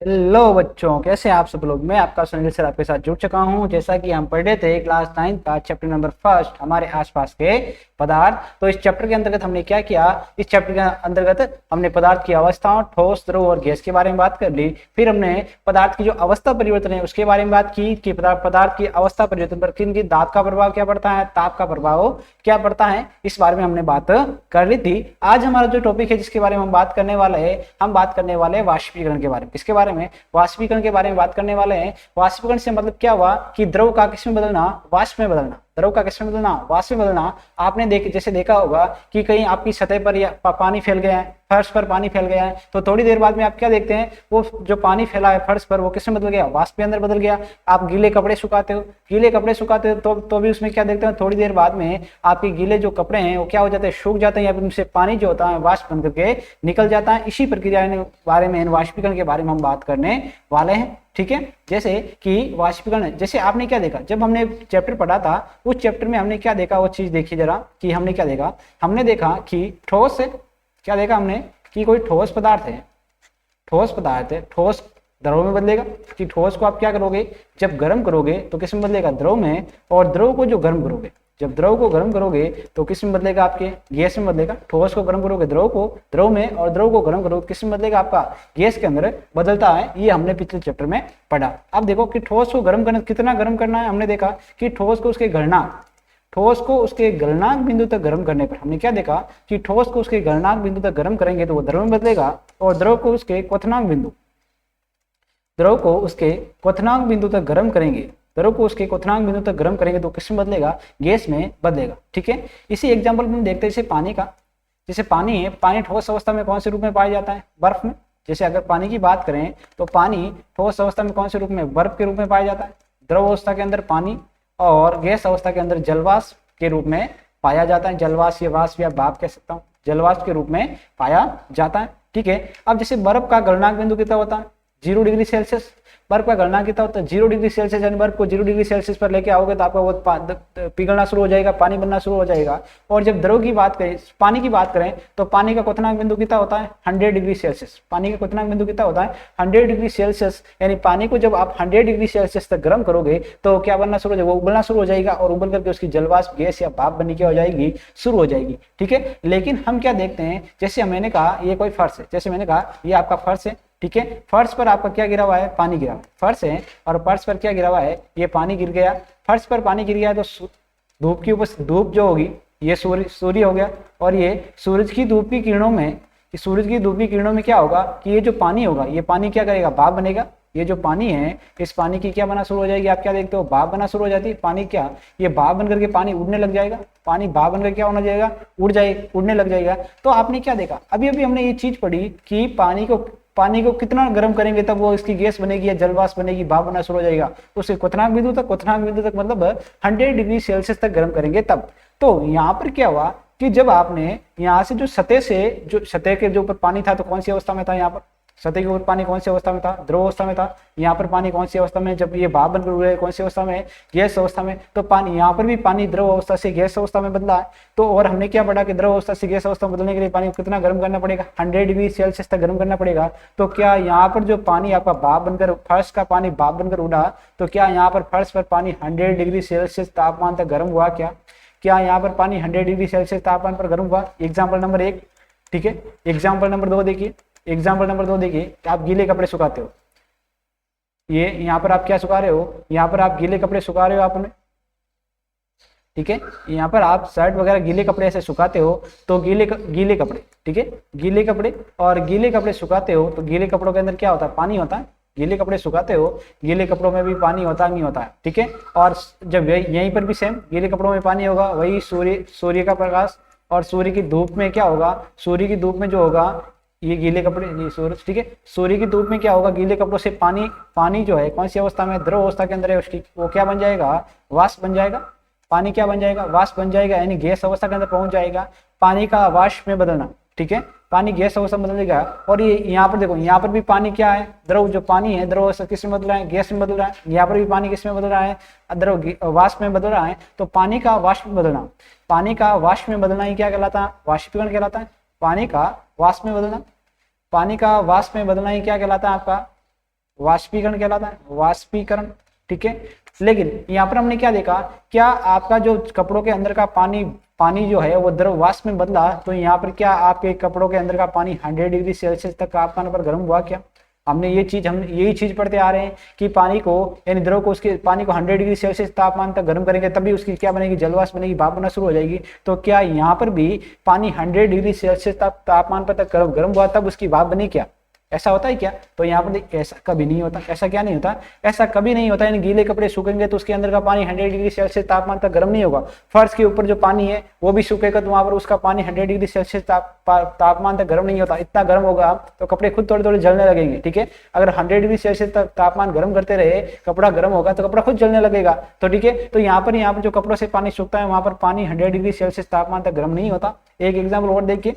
Hello बच्चों, कैसे हैं आप सब लोग। मैं आपका सुनील सर आपके साथ जुड़ चुका हूं। जैसा कि हम पढ़े थे क्लास 9 का चैप्टर नंबर फर्स्ट हमारे आसपास के पदार्थ। तो इस चैप्टर के अंतर्गत हमने क्या किया, इस चैप्टर के अंतर्गत हमने पदार्थ की अवस्थाओं, ठोस, द्रव और गैस के बारे में बात कर ली। फिर हमने पदार्थ की जो अवस्था परिवर्तन है उसके बारे में बात की कि पदार्थ की अवस्था परिवर्तन पर किन की दाब का प्रभाव क्या पड़ता है, ताप का प्रभाव क्या पड़ता है, इस बारे में हमने बात कर ली थी। आज हमारा जो टॉपिक है जिसके बारे में हम बात करने वाले हैं, हम बात करने वाले हैं वाष्पीकरण के बारे में। इसके बारे में वाष्पीकरण के बारे में बात करने वाले हैं। वाष्पीकरण से मतलब क्या हुआ कि द्रव का किस में बदलना, वाष्प में बदलना। द्रव का किस में बदलना, वाष्प में बदलना। आपने जैसे देखा होगा कि कहीं आपकी सतह पर या पानी फैल गया है, फर्श पर पानी फैल गया है, तो थोड़ी देर बाद में आप क्या देखते हैं, वो जो पानी फैला है फर्श पर वो किस में बदल गया, वाष्प के अंदर बदल गया। आप गीले कपड़े सुखाते हो, तो भी उसमें क्या देखते हैं, थोड़ी देर बाद में आपके गीले जो कपड़े हैं वो क्या हो जाते हैं, सूख जाते हैं, या फिर उनसे पानी जो होता है वाष्प बन करके निकल जाता है। इसी प्रक्रिया के बारे में, वाष्पीकरण के बारे में हम बात करने वाले हैं। ठीक है, जैसे कि वाष्पीकरण, जैसे आपने क्या देखा जब हमने चैप्टर पढ़ा था, उस चैप्टर में हमने क्या देखा, वो चीज देखिए जरा कि हमने क्या देखा। हमने देखा कि ठोस, क्या देखा हमने कि कोई ठोस पदार्थ है, ठोस पदार्थ है, ठोस द्रव में बदलेगा। कि ठोस को आप क्या करोगे, जब गर्म करोगे तो किस में बदलेगा, द्रव में। और द्रव को जो गर्म करोगे, जब द्रव को गर्म करोगे तो किस में बदलेगा, आपके गैस में बदलेगा। ठोस को गर्म करोगे द्रव में, और द्रव को गर्म करोगे किस में बदलेगा, आपका गैस के अंदर बदलता है। ये हमने पिछले चैप्टर में पढ़ा। अब देखो कि ठोस को गर्म करना, कितना गर्म करना है। हमने देखा कि ठोस को उसके गलनांक, ठोस को उसके गलनांक बिंदु तक गर्म करने पर हमने क्या देखा कि ठोस को उसके गलनांक बिंदु तक गर्म करेंगे तो वो द्रव में बदलेगा। और द्रव को उसके क्वथनांक बिंदु, द्रव को उसके क्वथनांक बिंदु तक गर्म करेंगे, द्रव को उसके क्वथनांक बिंदु तक गर्म करेंगे तो किस में बदलेगा, गैस में बदलेगा। ठीक है, इसी एग्जाम्पल में देखते हैं जैसे पानी का। जैसे पानी है, पानी ठोस अवस्था में कौन से रूप में पाया जाता है, बर्फ में। जैसे अगर पानी की बात करें तो पानी ठोस अवस्था में कौन से रूप में, बर्फ के रूप में पाया जाता है। द्रव अवस्था के अंदर पानी, और गैस अवस्था के अंदर जलवाष्प के रूप में पाया जाता है। जलवाष्प या वाष्प या भाप कह सकता हूँ, जलवाष्प के रूप में पाया जाता है। ठीक है, अब जैसे बर्फ का गलनांक बिंदु कितना होता है, 0 डिग्री सेल्सियस। बर्फ का गलनांक कितना होता है, 0 डिग्री सेल्सियस। यानी बर्फ को 0 डिग्री सेल्सियस पर लेके आओगे तो आपका वो पिघलना शुरू हो जाएगा, पानी बनना शुरू हो जाएगा। और जब द्रव की बात करें, पानी की बात करें, तो पानी का क्वथनांक बिंदु कितना होता है, 100 डिग्री सेल्सियस। पानी का क्वथनांक बिंदु कितना होता है, 100 डिग्री सेल्सियस। यानी पानी को जब आप 100 डिग्री सेल्सियस तक गर्म करोगे तो क्या बनना शुरू हो जाएगा, वो उबलना शुरू हो जाएगा, और उबल करके उसकी जलवाष्प गैस या भाप बननी क्या हो जाएगी, शुरू हो जाएगी। ठीक है, लेकिन हम क्या देखते हैं, जैसे मैंने कहा ये कोई फर्श है, जैसे मैंने कहा ये आपका फर्श है। ठीक है, फर्श पर आपका क्या गिरा हुआ है, पानी गिरा हुआ है। फर्श है और फर्श पर क्या गिरा हुआ है, ये पानी गिर गया। फर्श पर पानी गिर गया तो धूप की ऊपर, धूप जो होगी ये सूर्य हो गया, और ये सूरज की धूप की किरणों में, सूरज की धूप की किरणों में क्या होगा कि ये जो पानी होगा, ये पानी क्या करेगा, भाप बनेगा। ये जो पानी है, इस पानी की क्या बना शुरू हो जाएगी, आप क्या देखते हो, भाप बना शुरू हो जाती है। पानी क्या, ये भाप बन करके पानी उड़ने लग जाएगा। पानी भाप बनकर क्या होना जाएगा, उड़ने लग जाएगा। तो आपने क्या देखा, अभी अभी हमने ये चीज पढ़ी कि पानी को कितना गर्म करेंगे तब वो इसकी गैस बनेगी या जलवाष्प बनेगी, भाप बनना शुरू हो जाएगा। उसके क्वथनांक बिंदु तक मतलब 100 डिग्री सेल्सियस तक गर्म करेंगे तब। तो यहाँ पर क्या हुआ कि जब आपने यहाँ से जो सतह के जो ऊपर पानी था तो कौन सी अवस्था में था, यहाँ पर सतह के ऊपर पानी कौन सी अवस्था में था, द्रव अवस्था में था। यहाँ पर पानी कौन सी अवस्था में, जब ये भाप बनकर उड़ रहा है कौन सी अवस्था में, गैस अवस्था में। तो पानी यहाँ पर भी पानी द्रव अवस्था से गैस अवस्था में बदला है। तो और हमने क्या पढ़ा कि द्रव अवस्था से गैस अवस्था में बदलने के लिए पानी को कितना गर्म करना पड़ेगा, 100 डिग्री सेल्सियस तक गर्म करना पड़ेगा। तो क्या यहाँ पर जो पानी आपका भाप बनकर, फर्श का पानी भाप बनकर उड़ा, तो क्या यहाँ पर फर्श पर पानी 100 डिग्री सेल्सियस तापमान तक गर्म हुआ, क्या यहाँ पर पानी 100 डिग्री सेल्सियस तापमान पर गर्म हुआ। Example number 1। ठीक है, एग्जाम्पल नंबर 2 देखिए, एग्जाम्पल नंबर 2 देखिए कि आप गीले कपड़े सुखाते हो। ये यहाँ पर आप क्या सुखा रहे हो, यहाँ पर आप गीले कपड़े सुखा रहे हो आपने। ठीक है, यहाँ पर आप शर्ट वगैरह गीले कपड़े ऐसे सुखाते हो, तो गीले कपड़े, ठीक है, गीले कपड़े, और गीले कपड़े सुखाते हो तो गीले कपड़ों के अंदर क्या होता है, पानी होता है। गीले कपड़े सुखाते हो, गीले कपड़ों में भी पानी होता है, नहीं होता है। ठीक है, और जब यहीं पर भी सेम गीले कपड़ों में पानी होगा, वही सूर्य का प्रकाश और सूर्य की धूप में क्या होगा, सूर्य की धूप में जो होगा ये गीले कपड़े, ये सूरज। ठीक है, सूर्य की धूप में क्या होगा, गीले कपड़ों से पानी जो है कौन सी अवस्था में, द्रव अवस्था के अंदर है, उसकी वो क्या बन जाएगा, वाष्प बन जाएगा। पानी क्या बन जाएगा, वाष्प बन जाएगा, यानी गैस अवस्था के अंदर पहुंच जाएगा। पानी का वाष्प में बदलना, ठीक है, पानी गैस अवस्था में बदलेगा। और ये यहाँ पर देखो, यहाँ पर भी पानी क्या है, द्रव, जो पानी है द्रव अवस्था किस में बदल रहा है, गैस में बदल रहा है। यहाँ पर भी पानी किस में बदल रहा है, द्रव वाष्प में बदल रहा है। तो पानी का वाष्प में बदलना, पानी का वाष्प में बदलना ही क्या कहलाता है, वाष्पीकरण कहलाता है। पानी का वाष्प में बदलना, पानी का वाष्प में बदलना ही क्या कहलाता है आपका, वाष्पीकरण कहलाता है, वाष्पीकरण, ठीक है। लेकिन यहाँ पर हमने क्या देखा, क्या आपका जो कपड़ों के अंदर का पानी जो है वो द्रव वाष्प में बदला, तो यहाँ पर क्या आपके कपड़ों के अंदर का पानी 100 डिग्री सेल्सियस तक तापमान पर गर्म हुआ क्या? हम यही चीज पढ़ते आ रहे हैं कि पानी को, यानी द्रव को, उसके पानी को 100 डिग्री सेल्सियस तापमान तक गर्म करेंगे तभी उसकी क्या बनेगी, जलवाष्प बनेगी, भाप बनना शुरू हो जाएगी। तो क्या यहाँ पर भी पानी 100 डिग्री सेल्सियस तापमान पर तक गर्म हुआ तब उसकी भाप बनी क्या? ऐसा होता है क्या? तो यहाँ पर ऐसा कभी नहीं होता। ऐसा क्या नहीं होता? ऐसा कभी नहीं होता। यानी गीले कपड़े सूखेंगे तो उसके अंदर का पानी 100 डिग्री सेल्सियस तापमान तक गर्म नहीं होगा। फर्श के ऊपर जो पानी है वो भी सूखेगा तो वहां पर उसका पानी 100 डिग्री सेल्सियस तापमान तक गर्म नहीं होता। इतना गर्म होगा तो कपड़े खुद थोड़े थोड़े जलने लगेंगे, ठीक है। अगर 100 डिग्री सेल्सियस तापमान गर्म करते रहे, कपड़ा गर्म होगा तो कपड़ा खुद जलने लगेगा, तो ठीक है। तो यहाँ पर जो कपड़ों से पानी सूखता है वहां पर पानी 100 डिग्री सेल्सियस तापमान तक गर्म नहीं होता। एक एग्जाम्पल और देखिए,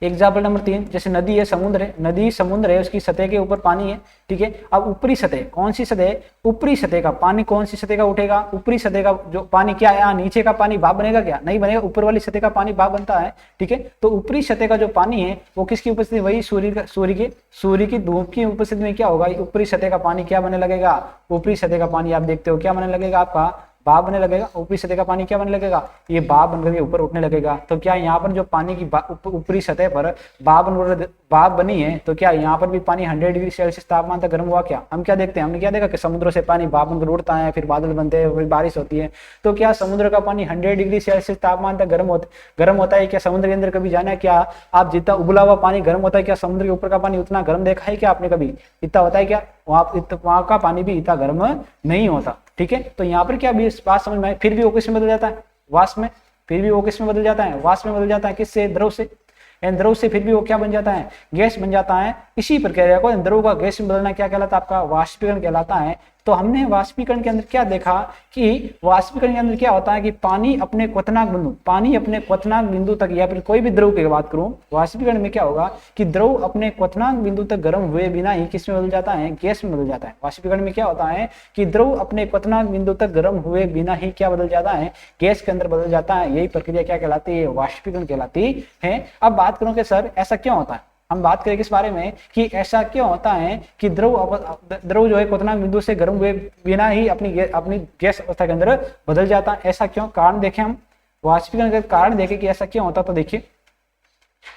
एग्जाम्पल नंबर 3, जैसे नदी है, समुद्र है, नदी समुद्र है, उसकी सतह के ऊपर पानी है, ठीक है। अब ऊपरी सतह, कौन सी सतह? ऊपरी सतह का पानी कौन सी सतह का उठेगा? ऊपरी सतह का जो पानी क्या है, नीचे का पानी भाप बनेगा क्या? नहीं बनेगा। ऊपर वाली सतह का पानी भाप बनता है, ठीक है। तो ऊपरी सतह का जो पानी है वो किसकी उपस्थिति? वही सूर्य की धूप की उपस्थिति में क्या होगा, ऊपरी सतह का पानी क्या बनने लगेगा? ऊपरी सतह का पानी आप देखते हो क्या बनने लगेगा, आपका भाप बनने लगेगा। ऊपरी सतह का पानी क्या बनने लगेगा? ये भाप बनकर के ऊपर उठने लगेगा। तो क्या यहाँ पर जो पानी की ऊपरी सतह पर भाप बनी है, तो क्या यहाँ पर भी पानी 100 डिग्री सेल्सियस तापमान तक गर्म हुआ क्या? हम क्या देखते हैं, हमने क्या देखा कि समुद्रों से पानी भाप बनकर उड़ता है, फिर बादल बनते हैं, फिर बारिश होती है। तो क्या समुद्र का पानी 100 डिग्री सेल्सियस तापमान तक गर्म होता है क्या? समुद्र के अंदर कभी जाना है क्या? आप जितना उबला हुआ पानी गर्म होता है क्या समुद्र के ऊपर का पानी उतना गर्म देखा है क्या आपने कभी? इतना होता है क्या? वहां का पानी भी इतना गर्म नहीं होता, ठीक है। तो यहाँ पर क्या भी इस बात समझ में आए? फिर भी वो किस में बदल जाता है? वाष्प में। फिर भी वो किस में बदल जाता है? वाष्प में बदल जाता है। किससे? द्रव से। द्रव से फिर भी वो क्या बन जाता है? गैस बन जाता है। इसी प्रक्रिया को द्रव का गैस में बदलना क्या कहलाता है? आपका वाष्पीकरण कहलाता है। तो हमने वाष्पीकरण के अंदर क्या देखा कि वाष्पीकरण के अंदर क्या होता है कि पानी अपने क्वथनांक बिंदु तक, या फिर कोई भी द्रव की बात करूं, वाष्पीकरण में क्या होगा कि द्रव अपने क्वथनांक बिंदु तक गर्म हुए बिना ही किस में बदल जाता है? गैस में बदल जाता है। वाष्पीकरण में क्या होता है कि द्रव अपने क्वथनांक बिंदु तक गर्म हुए बिना ही क्या बदल जाता है? गैस के अंदर बदल जाता है। यही प्रक्रिया क्या कहलाती है? वाष्पीकरण कहलाती है। अब बात करूं कि सर ऐसा क्यों होता है, हम बात करें किस बारे में कि ऐसा क्यों होता है कि द्रव जो है क्वथनांक बिंदु से गर्म हुए बिना ही अपनी गैस अवस्था के अंदर बदल जाता है। ऐसा क्यों? कारण देखें हम, वाष्पीकरण का कारण देखें कि ऐसा क्यों होता। तो देखिए,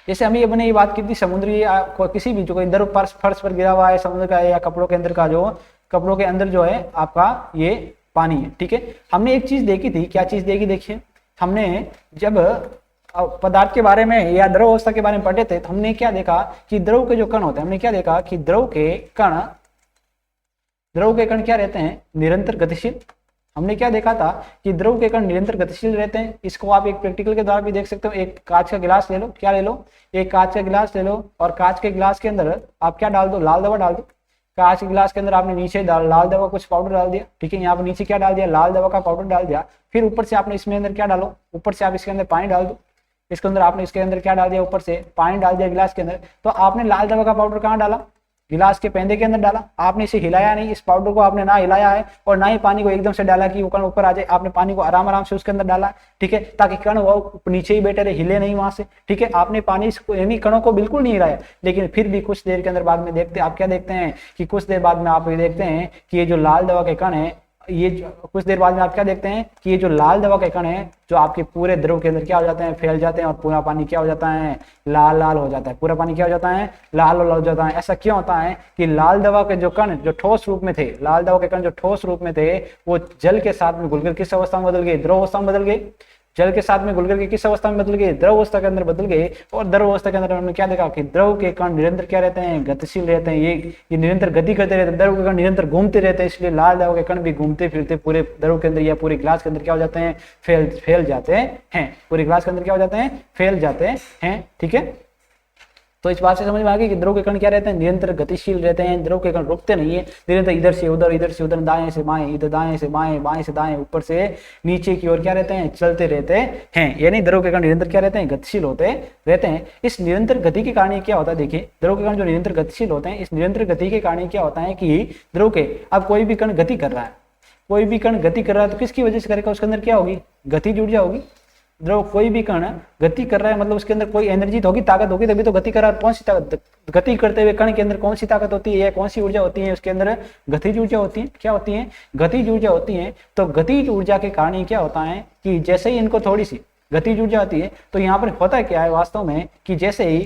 जैसे हम ये बात की थी, समुद्री किसी भी जो कोई द्रव फर्श पर गिरा हुआ है समुद्र का, या कपड़ों के अंदर जो है आपका ये पानी है, ठीक है। हमने एक चीज देखी थी, क्या चीज देखी? देखिए, हमने जब पदार्थ के बारे में या द्रव अवस्था के बारे में पढ़े थे तो हमने क्या देखा कि द्रव के जो कण होते हैं, हमने क्या देखा कि द्रव के कण क्या रहते हैं? निरंतर गतिशील। हमने क्या देखा था कि द्रव के कण निरंतर गतिशील रहते हैं। इसको आप एक प्रैक्टिकल के द्वारा भी देख सकते हो। एक कांच का गिलास ले लो, क्या ले लो? एक कांच का गिलास ले लो, और कांच के गिलास के अंदर आप क्या डाल दो? लाल दवा डाल दो। कांच के गिलास के अंदर आपने नीचे लाल दवा कुछ पाउडर डाल दिया, ठीक है। यहाँ पर नीचे क्या डाल दिया? लाल दवा का पाउडर डाल दिया। फिर ऊपर से आपने इसमें अंदर क्या डालो? ऊपर से आप इसके अंदर पानी डाल दो। इसके अंदर आपने इसके अंदर क्या डाल दिया? ऊपर से पानी डाल दिया गिलास के अंदर। तो आपने लाल दवा का पाउडर कहाँ डाला? गिलास के पेंदे के अंदर डाला। आपने इसे हिलाया नहीं, इस पाउडर को आपने ना हिलाया है और ना ही पानी को एकदम से डाला कि वो कण ऊपर आ जाए। आपने पानी को आराम आराम से उसके अंदर डाला, ठीक है, ताकि कण वो नीचे ही बैठे रहे, हिले नहीं वहां से, ठीक है। आपने पानी यानी कणों को बिल्कुल नहीं हिलाया, लेकिन फिर भी कुछ देर के अंदर बाद में आप क्या देखते हैं कि कुछ देर बाद में आप ये देखते हैं कि ये जो लाल दवा के कण है, कुछ देर बाद में आप क्या देखते हैं कि ये जो लाल दवा के कण है जो आपके पूरे द्रव के अंदर क्या हो जाते हैं? फैल जाते हैं, और पूरा पानी क्या हो जाता है? लाल हो जाता है। पूरा पानी क्या हो जाता है? लाल हो जाता है। ऐसा क्यों होता है कि लाल दवा के जो कण जो ठोस रूप में थे, लाल दवा के कण जो ठोस रूप में थे, वो जल के साथ में घुलकर किस अवस्था में बदल गए? द्रव अवस्था में बदल गए। जल के साथ में घुलकर के किस अवस्था में बदल गए? द्रव अवस्था के अंदर बदल गए। और द्रव अवस्था के अंदर हमने क्या देखा कि द्रव के कण निरंतर क्या रहते हैं? गतिशील रहते हैं। ये निरंतर गति करते रहते हैं। द्रव के कण निरंतर घूमते रहते हैं, इसलिए लाल दवा के कण भी घूमते फिरते पूरे द्रव के अंदर या पूरे ग्लास के अंदर क्या हो जाते हैं? फैल जाते हैं। पूरे ग्लास के अंदर क्या हो जाते हैं? फैल जाते हैं, ठीक है। तो इस बात से समझ में आ गई कि द्रव के कण क्या रहते हैं? निरंतर गतिशील रहते हैं। द्रव के कण रुकते नहीं है, निरंतर इधर से उधर, दाएं से बाएं, इधर दाएं से बाएं, बाएं से दाएं, ऊपर से नीचे की ओर क्या रहते हैं? चलते रहते हैं। यानी द्रव के कण निरंतर क्या रहते हैं? गतिशील होते रहते हैं। इस निरंतर गति के कारण क्या होता है? देखिए, द्रव के कण जो निरंतर गतिशील होते हैं, इस निरंतर गति के कारण क्या होता है कि द्रव के, अब कोई भी कण गति कर रहा है, तो किसकी वजह से करेगा? उसके अंदर क्या होगी? गतिज ऊर्जा होगी। द्रव कोई भी कण गति कर रहा है मतलब उसके अंदर कोई एनर्जी होगी, ताकत होगी, तभी तो गति कर रहा है। कौन सी ताकत? गति करते हुए कण के अंदर कौन सी ताकत होती है या कौन सी ऊर्जा होती है? उसके अंदर गतिज ऊर्जा होती है। क्या होती है? गतिज ऊर्जा होती है। तो गतिज ऊर्जा के कारण ही क्या होता है कि जैसे ही इनको थोड़ी सी गतिज ऊर्जा आती है तो यहाँ पर होता क्या है वास्तव में कि जैसे ही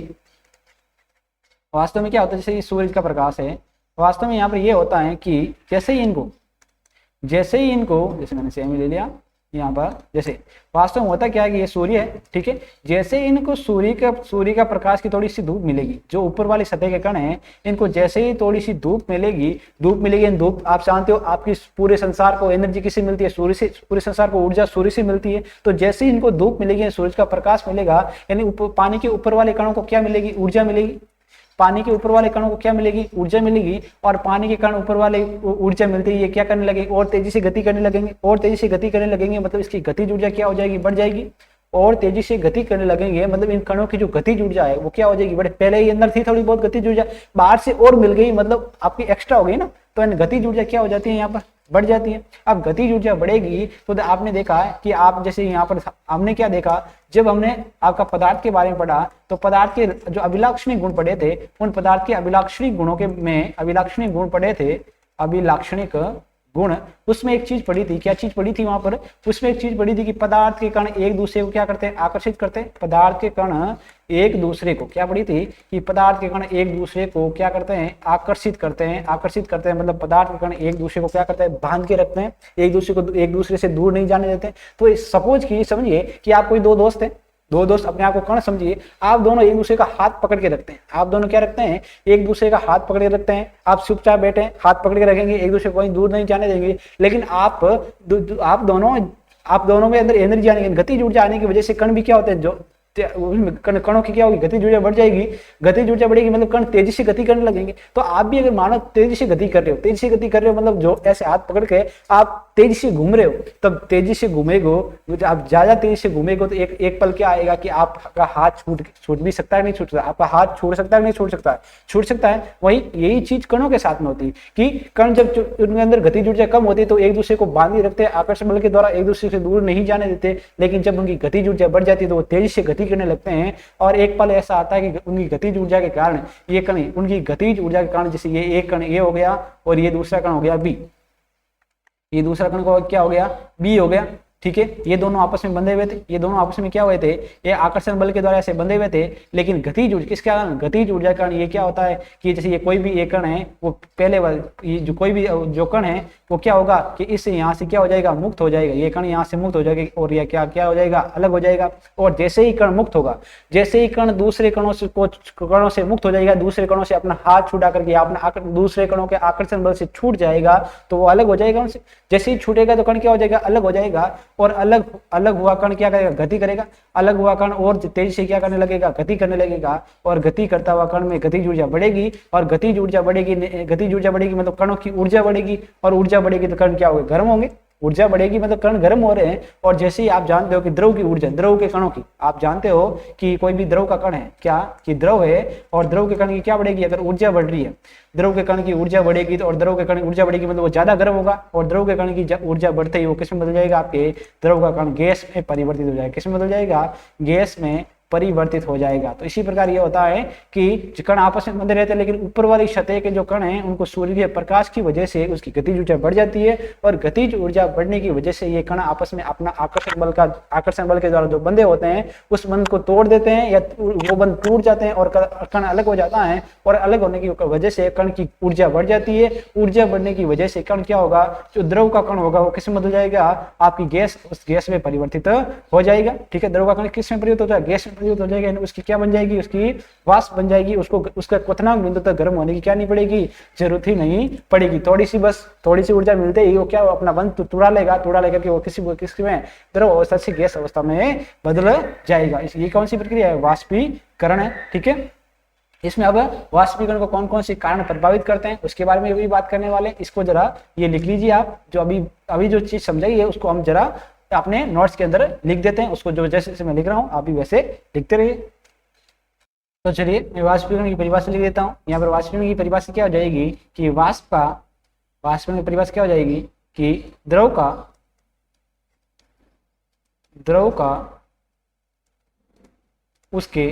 वास्तव में क्या होता है, जैसे सूरज का प्रकाश है, वास्तव में यहाँ पर ये होता है कि जैसे ही इनको जैसे मैंने सेम ले लिया यहाँ पर, जैसे वास्तव में होता क्या है कि ये सूर्य है, ठीक है, जैसे इनको सूर्य का प्रकाश की थोड़ी सी धूप मिलेगी, जो ऊपर वाली सतह के कण है, इनको जैसे ही थोड़ी सी धूप मिलेगी, धूप आप जानते हो आपकी पूरे संसार को एनर्जी किससे मिलती है? सूर्य से। पूरे संसार को ऊर्जा सूर्य से मिलती है। तो जैसे ही इनको धूप मिलेगी, सूरज का प्रकाश मिलेगा, यानी पानी के ऊपर वाले कणों को क्या मिलेगी? ऊर्जा मिलेगी। पानी के ऊपर वाले कणों को क्या मिलेगी? ऊर्जा मिलेगी। और पानी के कण ऊपर वाले ऊर्जा मिलती है, ये क्या करने लगेंगे? और तेजी से गति करने लगेंगे। और तेजी से गति करने लगेंगे मतलब इसकी गतिज ऊर्जा क्या हो जाएगी? बढ़ जाएगी। और तेजी से गति करने लगेंगे मतलब इन कणों की जो गतिज ऊर्जा है वो क्या हो जाएगी? बढ़े। पहले ही अंदर थी थोड़ी बहुत गतिज ऊर्जा, बाहर से और मिल गई मतलब आपकी एक्स्ट्रा हो गई ना, तो गतिज ऊर्जा क्या हो जाती है? यहाँ पर बढ़ जाती है। अब गतिज ऊर्जा बढ़ेगी तो आपने देखा है कि आप जैसे यहाँ पर हमने क्या देखा, जब हमने आपका पदार्थ के बारे में पढ़ा तो पदार्थ के जो अभिलाक्षणिक गुण पढ़े थे, उन पदार्थ के अभिलाक्षणिक गुणों के में अभिलाक्षणिक गुण पढ़े थे, अभिलाक्षणिक गुण, उसमें एक चीज पढ़ी थी। क्या चीज पढ़ी थी वहां पर? उसमें एक चीज पढ़ी थी कि पदार्थ के कण एक दूसरे को क्या करते हैं? आकर्षित करते हैं। पदार्थ के कण एक दूसरे को, क्या पढ़ी थी कि पदार्थ के कण एक दूसरे को क्या करते हैं? आकर्षित करते हैं। आकर्षित करते हैं मतलब पदार्थ के कण एक दूसरे को क्या करते हैं? बांध के रखते हैं, एक दूसरे से दूर नहीं जाने देते। तो सपोज की समझिए कि आप कोई दो दोस्त हैं, दो दोस्त, अपने आप को कण समझिए, आप दोनों एक दूसरे का हाथ पकड़ के रखते हैं। आप दोनों क्या रखते हैं? एक दूसरे का हाथ पकड़ के रखते हैं। आप चुपचाप बैठे हाथ पकड़ के रखेंगे, एक दूसरे को कहीं दूर नहीं जाने देंगे, लेकिन आप दोनों में अंदर एनर्जी आने की, गतिज ऊर्जा आने की वजह से कण भी क्या होते हैं? जो कणों की क्या होगी? गतिज ऊर्जा बढ़ जाएगी। गतिज ऊर्जा बढ़ेगी मतलब कण तेजी से गति करने लगेंगे। तो आप भी अगर मानो तेजी से गति कर रहे हो मतलब जो ऐसे हाथ पकड़ के आप तेजी से घूम रहे हो, तब तेजी से घूमेगो, आप ज्यादा तेजी से घूमेगो तो एक पल क्या आएगा कि आपका हाथ छूट भी सकता है, नहीं छूट सकता, आपका हाथ छोड़ सकता है, नहीं छोड़ सकता है, छूट सकता है। वही यही चीज कणों के साथ में होती है कि कण जब उनके अंदर गतिज ऊर्जा कम होती है तो एक दूसरे को बांध रखते हैं, आकर्षण बल के द्वारा एक दूसरे से दूर नहीं जाने देते। लेकिन जब उनकी गतिज ऊर्जा बढ़ जाती है तो वो तेजी से गति करने लगते हैं, और एक पल ऐसा आता है कि उनकी गतिज ऊर्जा के कारण ये कण, उनकी गतिज ऊर्जा के कारण, जैसे ये एक कण ए हो गया और ये दूसरा कण हो गया बी, ये दूसरा कण को क्या हो गया? बी हो गया, ठीक है। ये दोनों आपस में बंधे हुए थे, ये दोनों आपस में क्या हुए थे? ये आकर्षण बल के द्वारा ऐसे बंधे हुए थे। लेकिन गतिज ऊर्जा किसके कारण? गतिज ऊर्जा के कारण ये क्या होता है कि जैसे ये कोई भी एक कण है, वो पहले ये जो कोई भी जो कण है वो क्या होगा कि इससे यहाँ से क्या हो जाएगा? मुक्त हो जाएगा। ये कण यहाँ से मुक्त हो जाएगा और ये क्या हो जाएगा? अलग हो जाएगा। और जैसे ही कण मुक्त होगा, जैसे ही कण दूसरे कणों से मुक्त हो जाएगा, दूसरे कणों से अपना हाथ छुटा करके अपना दूसरे कणों के आकर्षण बल से छूट जाएगा, तो वो अलग हो जाएगा उनसे। जैसे ही छूटेगा तो कण क्या हो जाएगा? अलग हो जाएगा। और अलग हुआ कण क्या करेगा? गति करेगा। अलग हुआ कण और तेजी से क्या करने लगेगा? गति करने लगेगा। और गति करता हुआ कण में गतिज ऊर्जा बढ़ेगी, और गतिज ऊर्जा बढ़ेगी मतलब कणों की ऊर्जा बढ़ेगी, और ऊर्जा बढ़ेगी तो कण क्या होंगे? गर्म होंगे। ऊर्जा बढ़ेगी मतलब कण गर्म हो रहे हैं। और जैसे ही आप जानते हो कि द्रव की ऊर्जा, द्रव के कणों की, आप जानते हो कि कोई भी द्रव का कण है क्या कि द्रव है, और द्रव के कण की क्या बढ़ेगी? अगर ऊर्जा बढ़ रही है, द्रव के कण की ऊर्जा बढ़ेगी तो, और द्रव के कण की ऊर्जा बढ़ेगी मतलब वो ज्यादा गर्म होगा। और द्रव के कण की ऊर्जा बढ़ते ही वो किस में बदल जाएगा? आपके द्रव का कण गैस में परिवर्तित हो जाएगा। किस में बदल जाएगा? गैस में परिवर्तित हो जाएगा। तो इसी प्रकार ये होता है कि कण आपस में बंधे रहते हैं, लेकिन ऊपर वाली सतह के जो कण हैं उनको सूर्य के प्रकाश की वजह से उसकी गतिज ऊर्जा बढ़ जाती है, और गतिज ऊर्जा बढ़ने की वजह से ये कण आपस में अपना आकर्षण बल के द्वारा जो बंधे होते हैं उस बंध को तोड़ देते हैं, या वो बंध टूट जाते हैं और कण अलग हो जाता है। और अलग होने की वजह से कण की ऊर्जा बढ़ जाती है। ऊर्जा बढ़ने की वजह से कण क्या होगा? जो द्रव का कण होगा वो किस में बदल जाएगा? आपकी गैस, उस गैस में परिवर्तित हो जाएगा, ठीक है। द्रव का कण किस में परिवर्तित हो जाएगा? गैस में परिवर्तित हो जाएगा। उसकी क्या बन जाएगी? उसकी वाष्प बन जाएगी। उसको उसका क्वथनांक बिंदु तक गर्म होने की क्या नहीं पड़ेगी? जरूरत ही नहीं पड़ेगी। थोड़ी सी ऊर्जा मिलते ही वो क्या अपना बंध तुड़ा लेगा कि वो किसी में द्रव अवस्था से गैस अवस्था में बदल जाएगा। ये कौन सी प्रक्रिया है? वाष्पीकरण है, ठीक है। इसमें अब वाष्पीकरण को कौन कौन से कारण प्रभावित करते हैं उसके बारे में भी बात करने वाले हैं। इसको जरा ये लिख लीजिए आप, जो अभी जो चीज समझाई है उसको हम जरा अपने नोट्स के अंदर लिख देते हैं। उसको जो जैसे मैं लिख रहा हूं आप भी वैसे लिखते रहिए। तो चलिए मैं वाष्पीकरण की परिभाषा लिख देता हूं। यहाँ पर वाष्पीकरण की परिभाषा क्या हो जाएगी कि वाष्पीकरण की परिभाषा क्या हो जाएगी कि द्रव का उसके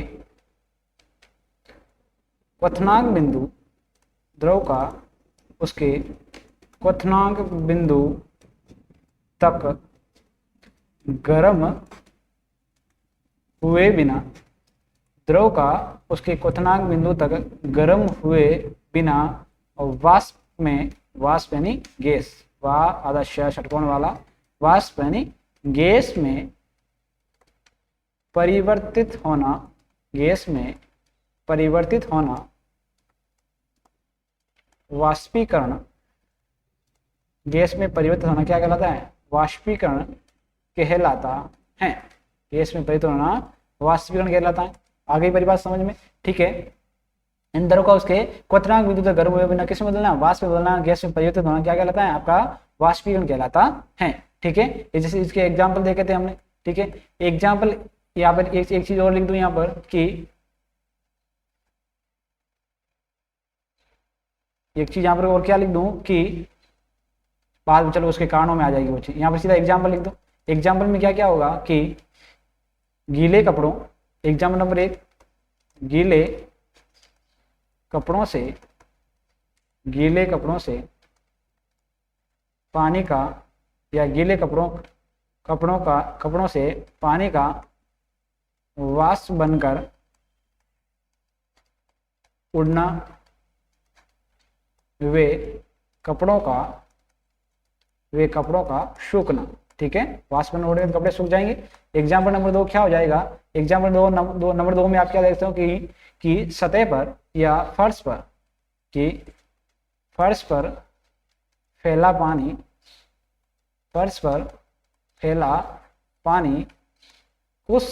क्वथनांक बिंदु द्रव का उसके क्वथनांक बिंदु तक गर्म हुए बिना, द्रव का उसके क्वथनांक बिंदु तक गर्म हुए बिना वाष्प में, वाष्प यानी गैस, वाह आधा षटकोण वाला वाष्प यानी गैस में परिवर्तित होना, गैस में परिवर्तित होना वाष्पीकरण, गैस में परिवर्तित होना क्या कहलाता है? वाष्पीकरण कहलाता है। गैस में परिवर्तित होना वाष्पीकरण कहलाता है। आगे की परिभाषा समझ में, ठीक है। इन द्रव का उसके क्वथनांक बिंदु तक गर्म हुए बिना किस में बदलना? वाष्प में बदलना, गैस में परिवर्तित होना क्या कहलाता है? आपका वाष्पीकरण कहलाता है, ठीक है। जैसे इसके एग्जाम्पल देखे थे हमने, ठीक है। एग्जाम्पल यहाँ पर एक चीज और लिख दूं यहाँ पर कि एक चीज यहाँ पर और क्या लिख दूं कि बाद में चलो उसके कारणों में आ जाएगी वो चीज। यहाँ पर सीधा एग्जाम्पल लिख दो। एग्जाम्पल में क्या क्या होगा कि गीले कपड़ों, एग्जाम्पल नंबर 1, गीले कपड़ों से पानी का, या गीले कपड़ों से पानी का वाष्प बनकर उड़ना, वे कपड़ों का सूखना, ठीक है। वाष्प बनकर उड़ेंगे तो कपड़े सूख जाएंगे। एग्जाम्पल नंबर 2 क्या हो जाएगा? एग्जाम्पल नंबर 2 में आप क्या देखते हो कि सतह पर या फर्श पर फैला पानी कुछ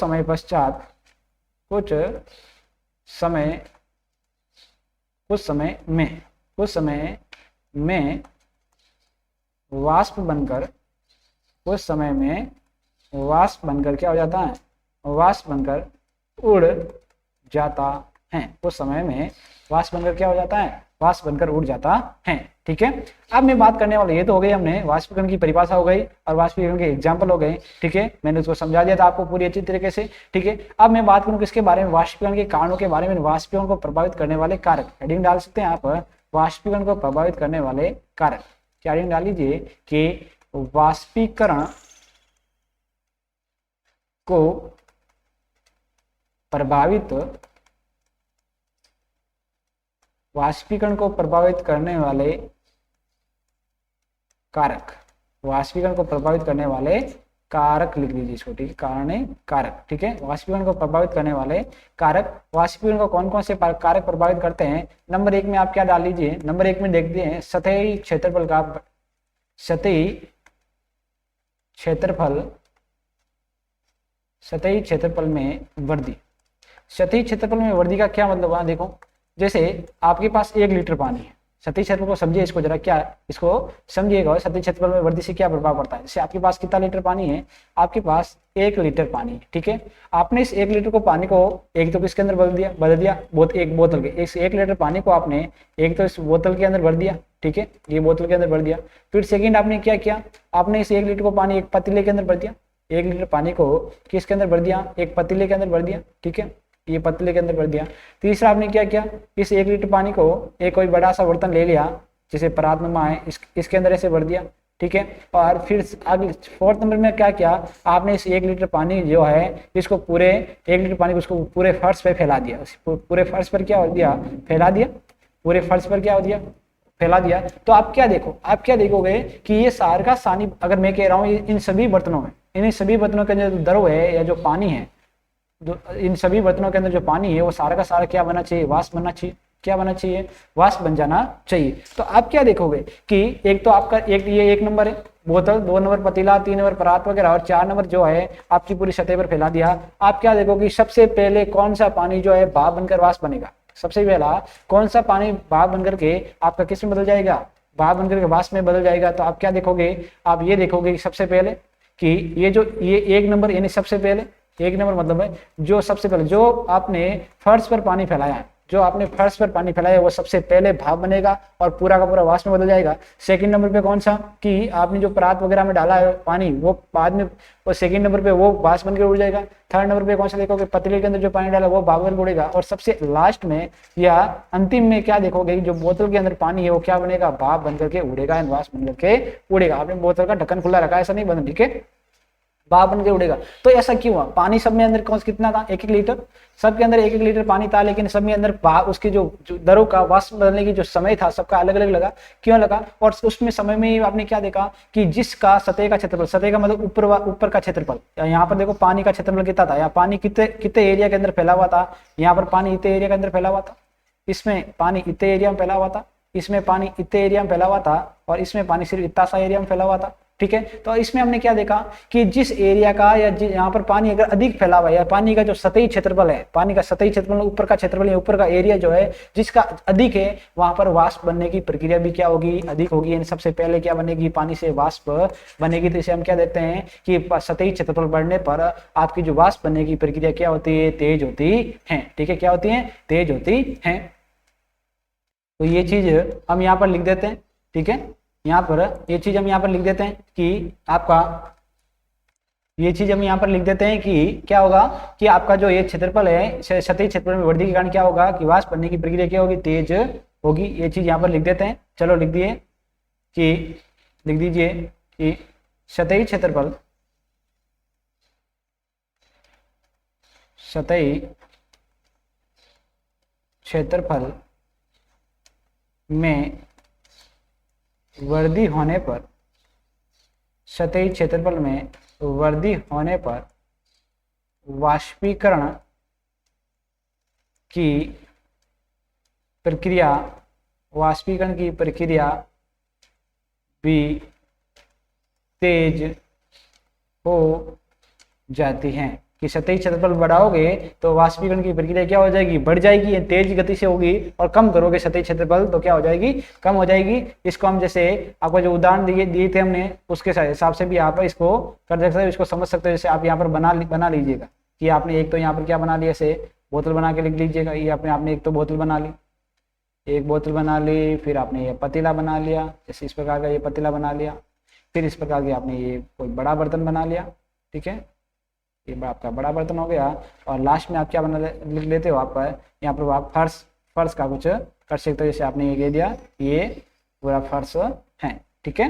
समय में वाष्प बनकर क्या हो जाता है? वाष्प बनकर उड़ जाता है। कुछ समय में वाष्प बनकर क्या हो जाता है? वाष्प बनकर उड़ जाता है, ठीक है। अब मैं बात करने वाला, ये तो हो गई हमने वाष्पीकरण की परिभाषा हो गई और वाष्पीकरण के एग्जाम्पल हो गए, ठीक है। मैंने उसको समझा दिया था आपको पूरी अच्छी तरीके से, ठीक है। अब मैं बात करूँ किसके बारे में? वाष्पीकरण के कारणों के बारे में। वाष्पीकरण को प्रभावित करने वाले कारक, हेडिंग डाल सकते हैं आप, वाष्पीकरण को प्रभावित करने वाले कारक। क्या हेडिंग डाल लीजिए कि वाष्पीकरण को प्रभावित करने वाले कारक, वाष्पीकरण को प्रभावित करने वाले कारक लिख लीजिए इसको, ठीक है। कारण कारक, ठीक है। वाष्पीकरण को प्रभावित करने वाले कारक, वाष्पीकरण को कौन कौन से कारक प्रभावित करते हैं? नंबर 1 में आप क्या डाल लीजिए? नंबर 1 में देखते हैं सतही क्षेत्रफल में वृद्धि। सतही क्षेत्रफल में वृद्धि का क्या मतलब है? देखो, जैसे आपके पास 1 लीटर पानी है, सतही क्षेत्रफल को समझिए, इसको जरा क्या, इसको समझिएगा, सतही क्षेत्रफल में वृद्धि से क्या प्रभाव पड़ता है। जैसे आपके पास कितना लीटर पानी है? आपके पास 1 लीटर पानी है, ठीक है। आपने इस 1 लीटर को पानी को एक तो किसके अंदर बदल दिया, एक बोतल के, इस 1 लीटर पानी को आपने एक तो इस बोतल के अंदर भर दिया, ठीक है, ये बोतल के अंदर भर दिया। फिर सेकेंड आपने क्या किया? आपने इस 1 लीटर को पानी एक पतीले के अंदर भर दिया। 1 लीटर पानी को किसके अंदर भर दिया? एक पतीले के अंदर भर दिया, ठीक है, ये पतले के अंदर भर दिया। तीसरा आपने क्या किया? इस 1 लीटर पानी को एक कोई बड़ा सा बर्तन ले लिया, जैसे परातनुमा है, इसके अंदर ऐसे भर दिया, ठीक है। और फिर आगे 4th नंबर में क्या किया? आपने इस 1 लीटर पानी जो है, इसको पूरे 1 लीटर पानी को उसको पूरे फर्श पे फैला दिया। पूरे फर्श पर क्या हो दिया? फैला दिया। पूरे फर्श पर क्या हो दिया? फैला दिया। तो आप क्या देखोगे कि ये सार का सानी, अगर मैं कह रहा हूँ इन सभी बर्तनों में, इन सभी बर्तनों के अंदर जो द्रव है या जो पानी है, इन सभी बर्तनों के अंदर जो पानी है वो सारा का सारा क्या बनना चाहिए? वाष्प बनना चाहिए। क्या बनना चाहिए? वाष्प बन जाना चाहिए। तो आप क्या देखोगे कि एक तो आपका ये 1 नंबर है बोतल, 2 नंबर पतीला, 3 नंबर परात वगैरह, और 4 नंबर जो है आपकी पूरी सतह पर फैला दिया। आप क्या देखोगे? सबसे पहले कौन सा पानी जो है भाप बनकर वाष्प बनेगा? सबसे पहला कौन सा पानी भाप बनकर के आपका किस में बदल जाएगा? भाप बनकर के वाष्प में बदल जाएगा। तो आप क्या देखोगे? आप ये देखोगे कि सबसे पहले कि ये 1 नंबर, यानी सबसे पहले 1 नंबर मतलब है जो सबसे पहले जो आपने फर्श पर पानी फैलाया है, जो आपने फर्श पर पानी फैलाया वो सबसे पहले भाप बनेगा और पूरा का पूरा वाष्प में बदल जाएगा। सेकंड नंबर पे कौन सा, कि आपने जो परात वगैरह में डाला है पानी वो बाद में, वो सेकंड नंबर पे वो वाष्प बनकर उड़ जाएगा। थर्ड नंबर पे कौन सा देखोगे, पतीले के अंदर जो पानी डाला वो भाप बनकर उड़ेगा। और सबसे लास्ट में या अंतिम में क्या देखोगे, जो बोतल के अंदर पानी है वो क्या बनेगा, भाप बनकर के उड़ेगा, वाष्प बनकर के उड़ेगा। आपने बोतल का ढक्कन खुला रखा है, ऐसा नहीं बंद, ठीक है, भाप बन के उड़ेगा। तो ऐसा क्यों हुआ, पानी सब में अंदर कौन कितना था, 1-1 लीटर, सबके अंदर 1-1 लीटर पानी था, लेकिन सब में अंदर उसके जो दरों का वाष्प बदलने की जो समय था सबका अलग अलग लगा। क्यों लगा, और उसमें समय में ही आपने क्या देखा कि जिसका सतह का क्षेत्रफल, सतह का मतलब ऊपर का क्षेत्रफल, यहाँ पर देखो पानी का क्षेत्रफल कितना था, यहाँ पानी कितने एरिया के अंदर फैला हुआ था, यहाँ पर पानी इतने एरिया के अंदर फैला हुआ था, इसमें पानी इतने एरिया में फैला हुआ था, इसमें पानी इतने एरिया में फैला हुआ था, और इसमें पानी सिर्फ इतना सा एरिया में फैला हुआ था, ठीक है। तो इसमें हमने क्या देखा कि जिस एरिया का या यहाँ पर पानी अगर अधिक फैला हुआ है, या पानी का जो सतही क्षेत्रफल है, पानी का सतही क्षेत्रफल, ऊपर का क्षेत्रफल, ऊपर का एरिया जो है जिसका अधिक है, वहां पर वाष्प बनने की प्रक्रिया भी क्या होगी, अधिक होगी। यानी सबसे पहले क्या बनेगी, पानी से वाष्प बनेगी। तो इसे हम क्या देखते हैं कि सतही क्षेत्रफल बढ़ने पर आपकी जो वाष्प बनने की प्रक्रिया क्या होती है, तेज होती है, ठीक है, क्या होती है, तेज होती है। तो ये चीज हम यहाँ पर लिख देते हैं, ठीक है, यहाँ पर ये चीज हम यहाँ पर लिख देते हैं कि आपका, ये चीज हम यहाँ पर लिख देते हैं कि क्या होगा कि आपका जो ये क्षेत्रफल है, सतही क्षेत्रफल में वृद्धि के कारण क्या होगा कि वाष्प बनने की प्रक्रिया क्या होगी, तेज होगी। ये चीज यहाँ पर लिख देते हैं। चलो लिख दिए कि, लिख दीजिए कि सतही क्षेत्रफल, सतही क्षेत्रफल में वृद्धि होने पर, सतही क्षेत्रफल में वृद्धि होने पर वाष्पीकरण की प्रक्रिया, वाष्पीकरण की प्रक्रिया भी तेज हो जाती है। कि सतही क्षेत्रफल बढ़ाओगे तो वाष्पीकरण की प्रक्रिया क्या हो जाएगी, बढ़ जाएगी, तेज गति से होगी, और कम करोगे सतही क्षेत्रफल तो क्या हो जाएगी, कम हो जाएगी। इसको हम जैसे आपको जो उदाहरण दिए थे हमने उसके हिसाब से भी आप इसको कर सकते हो, इसको समझ सकते हो। जैसे आप यहाँ पर बना लीजिएगा कि आपने एक तो यहाँ पर क्या बना लिया, ऐसे बोतल बना के लिख लीजिएगा। ये आपने एक तो बोतल बना ली, एक बोतल बना ली, फिर आपने ये पतीला बना लिया, जैसे इस प्रकार का ये पतीला बना लिया, फिर इस प्रकार के आपने ये कोई बड़ा बर्तन बना लिया, ठीक है, ये आपका बड़ा बर्तन हो गया। और लास्ट में आप क्या लिख लेते हो, आप यहाँ पर आप फर्श का कुछ कर सकते हो। जैसे आपने ये कह दिया ये पूरा फर्श है, ठीक है।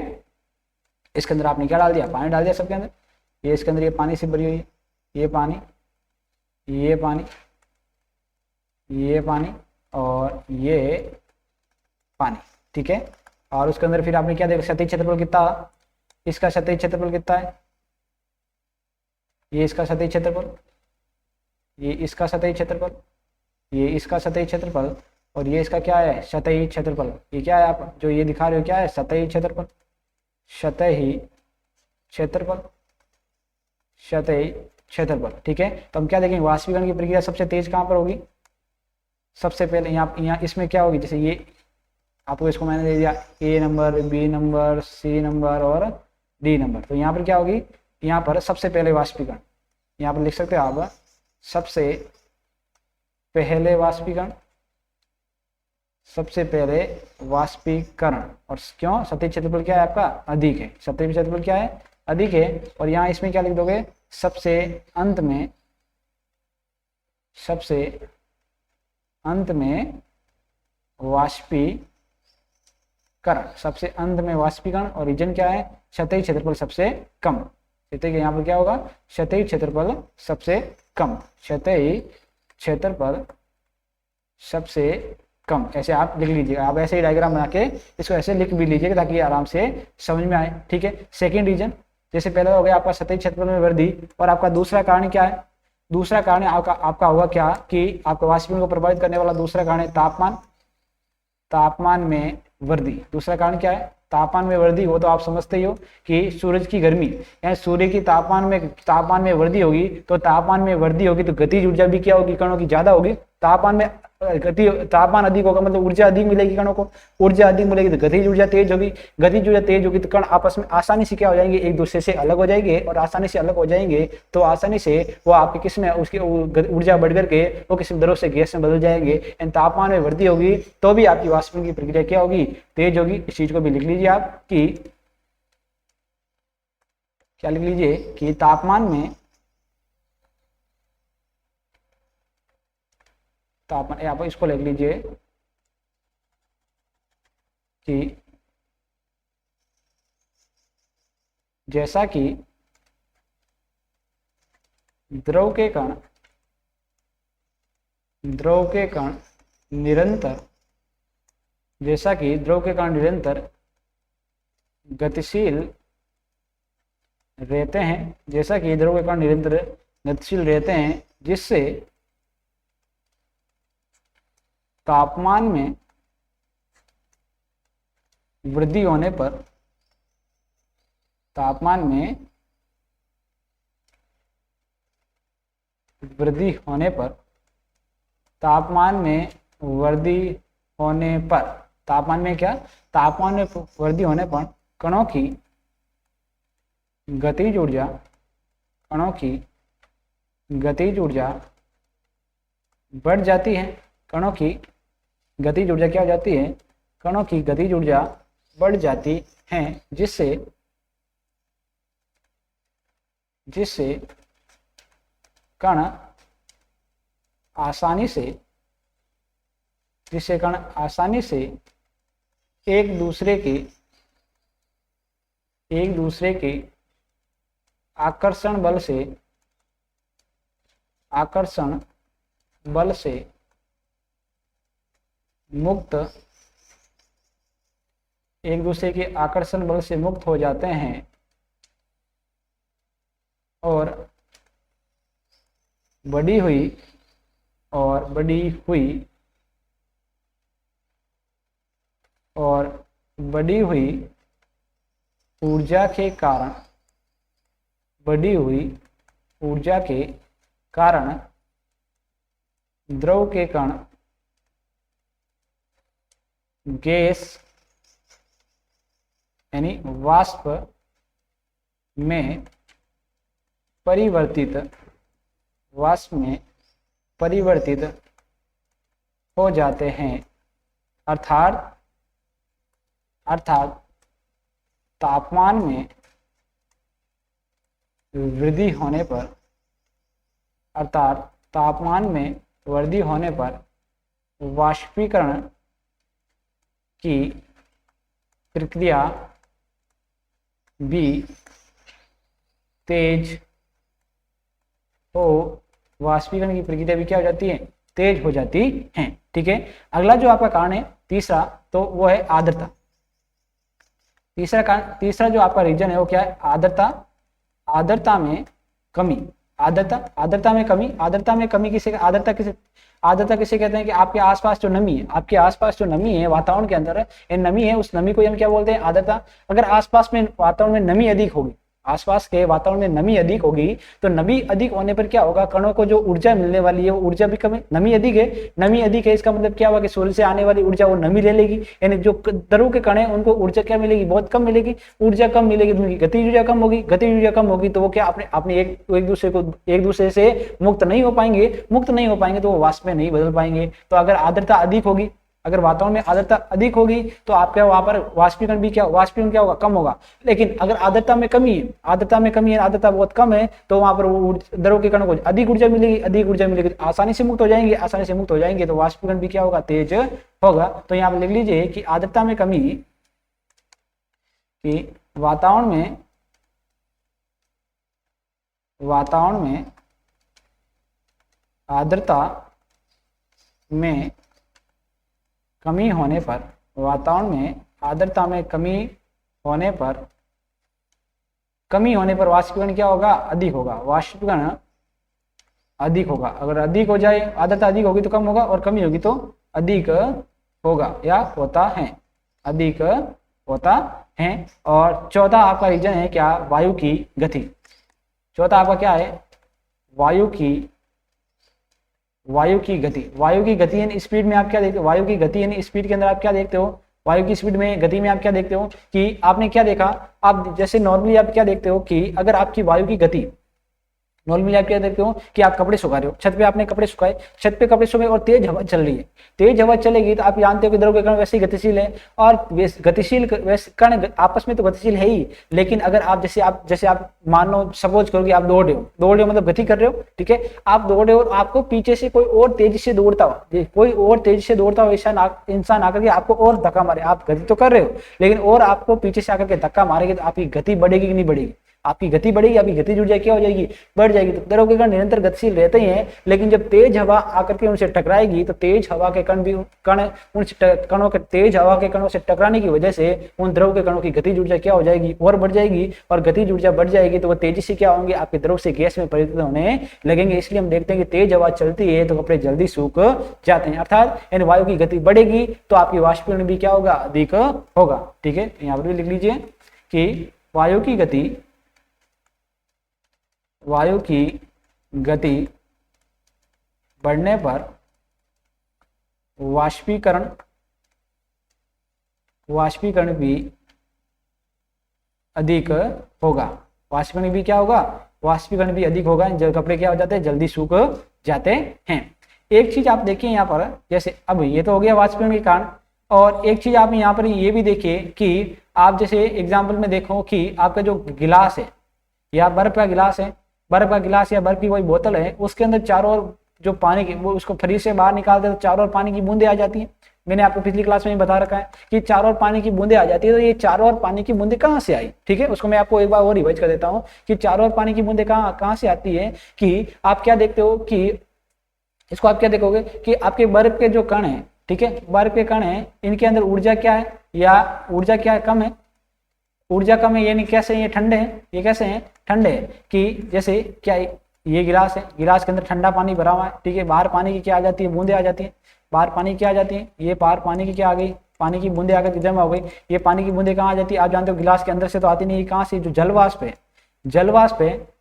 इसके अंदर आपने क्या डाल दिया, पानी डाल दिया सबके अंदर। ये इसके अंदर ये पानी से भरी हुई है, ये पानी, ये पानी, ये पानी और ये पानी, ठीक है। और उसके अंदर फिर आपने क्या देखा, सतही क्षेत्रफल कितना, इसका सतही क्षेत्रफल कितना है, ये इसका सतही क्षेत्रफल, ये इसका सतही क्षेत्रफल, ये इसका सतही क्षेत्रफल, और ये इसका क्या है, सतही क्षेत्रफल। ये क्या है आप जो ये दिखा रहे हो, क्या है, सतही क्षेत्रफल, सतही क्षेत्रफल, सतही क्षेत्रफल, ठीक है। तो हम क्या देखेंगे, वाष्पीकरण की प्रक्रिया सबसे तेज कहाँ पर होगी, सबसे पहले यहाँ इसमें क्या होगी, जैसे ये आपको इसको मैंने दे दिया A number, B number, C number और डी नंबर। तो यहाँ पर क्या होगी, यहाँ पर सबसे पहले वाष्पीकरण, यहाँ पर लिख सकते हो आप सबसे पहले वाष्पीकरण, सबसे पहले वाष्पीकरण। और क्यों, सतही क्षेत्रफल क्या है आपका, अधिक है, सतही क्षेत्रफल क्या है, अधिक है। और यहाँ इसमें क्या लिख दोगे, सबसे अंत में, सबसे अंत में वाष्पीकरण, सबसे अंत में वाष्पीकरण। और रीजन क्या है, सतही क्षेत्रफल सबसे कम। यहाँ पर क्या होगा, सतही क्षेत्रफल सबसे कम, सतही क्षेत्रफल सबसे कम। ऐसे आप लिख लीजिएगा, आप ऐसे ही डायग्राम बना के इसको ऐसे लिख भी लीजिएगा ताकि आराम से समझ में आए, ठीक है। सेकंड रीजन, जैसे पहले हो गया आपका सतही क्षेत्रफल में वृद्धि, और आपका दूसरा कारण क्या है, दूसरा कारण आपका होगा क्या कि आपका वाष्पीकरण को प्रभावित करने वाला दूसरा कारण है तापमान, तापमान में वृद्धि। दूसरा कारण क्या है, तापमान में वृद्धि। हो तो आप समझते ही हो कि सूरज की गर्मी या सूर्य की तापमान में वृद्धि होगी, तो तापमान में वृद्धि होगी तो गतिज ऊर्जा भी क्या होगी, कणों की ज्यादा होगी, तापमान में तापमान अधिक होगा मतलब ऊर्जा अधिक मिलेगी कणों को, ऊर्जा अधिक मिलेगी तो गतिज ऊर्जा तेज होगी, गतिज ऊर्जा तेज होगी तो कण आपस में आसानी से क्या हो जाएंगे, एक दूसरे से अलग हो जाएंगे, और आसानी से अलग हो जाएंगे तो आसानी से वो आपके किस में उसकी ऊर्जा बढ़ करके वो किसी द्रव से गैस में बदल जाएंगे। तापमान में वृद्धि होगी तो भी आपकी वाष्पीकरण की प्रक्रिया क्या होगी, तेज होगी। इस चीज को भी लिख लीजिए आप कि क्या लिख लीजिए कि तापमान में तापमान, आप इसको लिख लीजिए कि जैसा कि द्रव के कण निरंतर, जैसा कि द्रव के कण निरंतर गतिशील रहते हैं, जैसा कि द्रव के कण निरंतर गतिशील रहते हैं, जिससे तापमान में वृद्धि होने पर, तापमान में वृद्धि होने पर, तापमान में वृद्धि होने पर, तापमान में क्या, तापमान में वृद्धि होने पर कणों की गतिज ऊर्जा, कणों की गतिज ऊर्जा बढ़ जाती है, कणों की गतिज ऊर्जा क्या हो जाती है, कणों की गतिज ऊर्जा बढ़ जाती है, जिससे कण आसानी से, जिससे कण आसानी से एक दूसरे के आकर्षण बल से मुक्त, एक दूसरे के आकर्षण बल से मुक्त हो जाते हैं और बढ़ी हुई ऊर्जा के कारण, बढ़ी हुई ऊर्जा के कारण द्रव के कण गैस यानी वाष्प में परिवर्तित हो जाते हैं। अर्थात तापमान में वृद्धि होने पर, अर्थात तापमान में वृद्धि होने पर वाष्पीकरण की प्रक्रिया भी तेज हो, वाष्पीकरण की प्रक्रिया भी क्या हो जाती है, तेज हो जाती है। ठीक है, अगला जो आपका कारण है तीसरा, तो वो है आर्द्रता। तीसरा जो आपका रीजन है वो क्या है, आर्द्रता। आर्द्रता में कमी, आर्द्रता में कमी किसे, आर्द्रता किसे कहते हैं कि आपके आसपास जो नमी है, आपके आसपास जो नमी है वातावरण के अंदर ये नमी है, उस नमी को हम क्या बोलते हैं, आर्द्रता। अगर आसपास में वातावरण में नमी अधिक होगी, आसपास के वातावरण में नमी अधिक होगी तो नमी अधिक होने पर क्या होगा, कणों को जो ऊर्जा मिलने वाली है वो ऊर्जा भी कम है। नमी अधिक है, इसका मतलब क्या हुआ कि सूर्य से आने वाली ऊर्जा वो नमी ले लेगी, यानी जो द्रव के कण है उनको ऊर्जा क्या मिलेगी, बहुत कम मिलेगी। ऊर्जा कम मिलेगी तो उनकी गतिज ऊर्जा कम होगी, गतिज ऊर्जा कम होगी तो वो क्या अपने एक दूसरे से मुक्त नहीं हो पाएंगे तो वो वाष्प में नहीं बदल पाएंगे। तो अगर आर्द्रता अधिक होगी, अगर वातावरण में आर्द्रता अधिक होगी तो आपका वहां पर वाष्पीकरण क्या होगा, कम होगा। लेकिन अगर आर्द्रता में कमी है, आर्द्रता बहुत कम है तो वहां पर वो द्रव के कणों को अधिक ऊर्जा मिलेगी, तो आसानी से मुक्त हो जाएंगे तो वाष्पीकरण भी क्या होगा, तेज होगा। तो यहाँ पर लिख लीजिए कि आर्द्रता में कमी, कि वातावरण में आर्द्रता में कमी होने पर, वातावरण में आर्द्रता में कमी होने पर वाष्पीकरण क्या होगा, अधिक होगा। वाष्पीकरण अधिक होगा, अगर अधिक हो जाए, आर्द्रता अधिक होगी तो कम होगा और कमी होगी तो अधिक होगा या होता है, अधिक होता है। और चौथा आपका रीजन है क्या, वायु की गति। चौथा आपका क्या है, वायु की गति, वायु की गति यानी स्पीड में आप क्या देखते हो, वायु की गति यानी स्पीड के अंदर आप क्या देखते हो, वायु की स्पीड में गति में आप क्या देखते हो कि आपने क्या देखा, आप जैसे नॉर्मली आप क्या देखते हो कि अगर आपकी वायु की गति, नॉर्मली आप क्या देखते हो कि आप कपड़े सुखा रहे हो, छत पे आपने कपड़े सुखाए, छत पे कपड़े सुखाए और तेज हवा चल रही है, तेज हवा चलेगी तो आप जानते हो कि द्रव के कण वैसे ही गतिशील है, और गतिशील वैसे कण आपस में तो गतिशील है ही, लेकिन अगर आप जैसे आप मान लो सपोज करो कि आप दौड़ रहे हो मतलब गति कर रहे हो, ठीक है, आप दौड़ रहे हो और आपको पीछे से कोई और तेजी से दौड़ता हो, कोई और तेजी से दौड़ता हो ऐसा इंसान आकर के आपको और धक्का मारे, आप गति तो कर रहे हो लेकिन और आपको पीछे से आकर के धक्का मारेगी तो आपकी गति बढ़ेगी कि नहीं बढ़ेगी, आपकी गति बढ़ेगी, आपकी गति जुड़ जाएगी, क्या हो जाएगी, बढ़ जाएगी। तो द्रव के कण निरंतर गतिशील रहते ही हैं, लेकिन जब तेज हवा आकर के उनसे टकराएगी तो तेज हवा के कण भी उन कणों के तेज हवा के कणों से टकराने की वजह से उन द्रव के कणों की गति ऊर्जा क्या हो जाएगी, और बढ़ जाएगी, और गति ऊर्जा बढ़ जाएगी तो वो तेजी से क्या होंगे, आपके द्रव से गैस में परिवर्तित होने लगेंगे। इसलिए हम देखते हैं कि तेज हवा चलती है तो कपड़े जल्दी सूख जाते हैं, अर्थात यानी वायु की गति बढ़ेगी तो आपकी वाष्पीकरण भी क्या होगा, अधिक होगा। ठीक है, यहाँ पर भी लिख लीजिए कि वायु की गति बढ़ने पर वाष्पीकरण भी अधिक होगा, वाष्पीकरण भी क्या होगा, वाष्पीकरण भी अधिक होगा, जब कपड़े क्या हो जाते हैं, जल्दी सूख जाते हैं। एक चीज आप देखिए यहाँ पर, जैसे अब ये तो हो गया वाष्पीकरण के कारण, और एक चीज आप यहाँ पर ये भी देखिए कि आप जैसे एग्जाम्पल में देखो कि आपका जो गिलास है या बर्फ का गिलास है, बर्फ का गिलास या बर्फ की कोई बोतल है, उसके अंदर चारों ओर जो पानी की, वो उसको फ्रिज से बाहर निकालते हैं तो चारों ओर पानी की बूंदे आ जाती है। मैंने आपको पिछली क्लास में बता रखा है कि चारों ओर पानी की बूंदे आ जाती है, तो ये चारों ओर पानी की बूंदे कहाँ से आई, ठीक है, उसको मैं आपको एक बार और रिवाइज कर देता हूँ कि चारों ओर पानी की बूंदे कहाँ से आती है, कि आप क्या देखते हो कि इसको आप क्या देखोगे कि आपके बर्फ के जो कण है, ठीक है, बर्फ के कण है, इनके अंदर ऊर्जा क्या है, या ऊर्जा क्या है, कम है, ऊर्जा कम है, यानी कैसे ये ठंडे हैं, ये कैसे हैं, ठंडे हैं, कि जैसे क्या ये गिलास है, गिलास के अंदर ठंडा पानी भरा हुआ है, ठीक है, बाहर पानी की क्या आ जाती है, बूंदे आ जाती है, बाहर पानी की आ जाती है, ये बाहर पानी की क्या आ गई, पानी की बूंदे आकर जमा हो गई, ये पानी की बूंदे कहाँ आ जाती है, आप जानते हो गिलास के अंदर से तो आती नहीं, कहाँ से, जो जलवाष्प है,